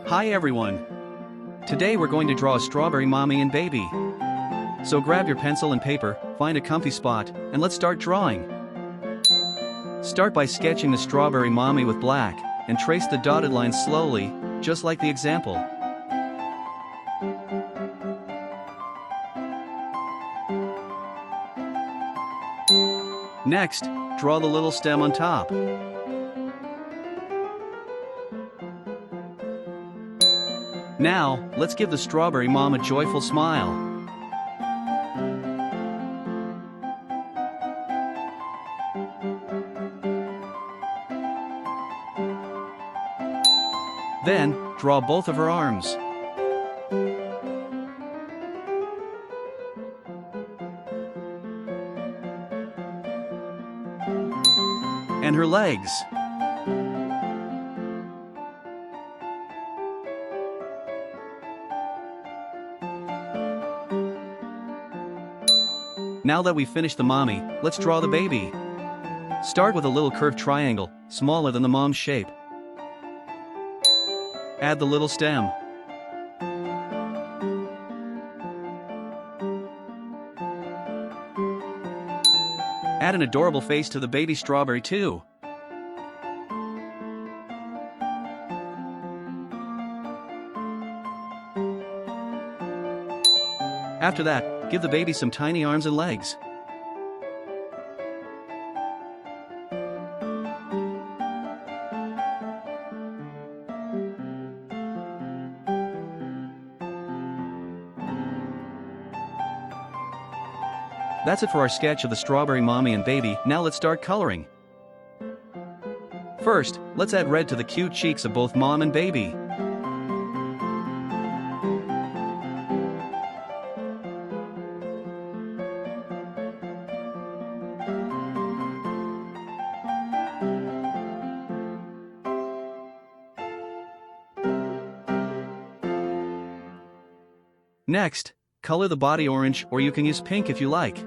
Hi everyone! Today we're going to draw a strawberry mommy and baby. So grab your pencil and paper, find a comfy spot, and let's start drawing. Start by sketching the strawberry mommy with black, and trace the dotted lines slowly, just like the example. Next, draw the little stem on top. Now, let's give the strawberry mom a joyful smile. Then, draw both of her arms. And her legs. Now that we've finished the mommy, let's draw the baby. Start with a little curved triangle, smaller than the mom's shape. Add the little stem. Add an adorable face to the baby strawberry too. After that, give the baby some tiny arms and legs. That's it for our sketch of the strawberry mommy and baby. Now let's start coloring. First, let's add red to the cute cheeks of both mom and baby. Next, color the body orange, or you can use pink if you like.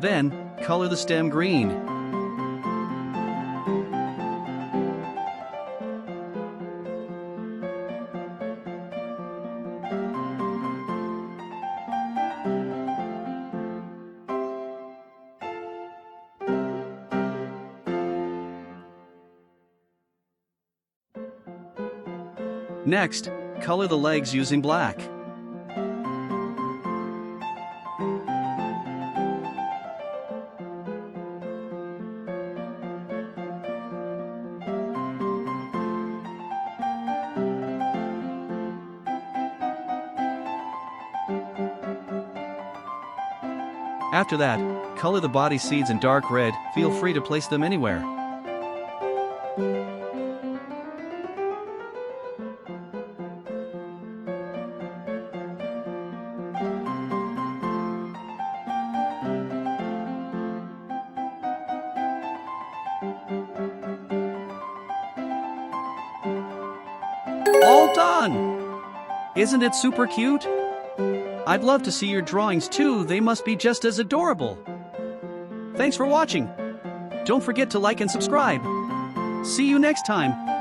Then, color the stem green. Next, color the legs using black. After that, color the body seeds in dark red, feel free to place them anywhere. All done! Isn't it super cute? I'd love to see your drawings too, they must be just as adorable. Thanks for watching. Don't forget to like and subscribe. See you next time.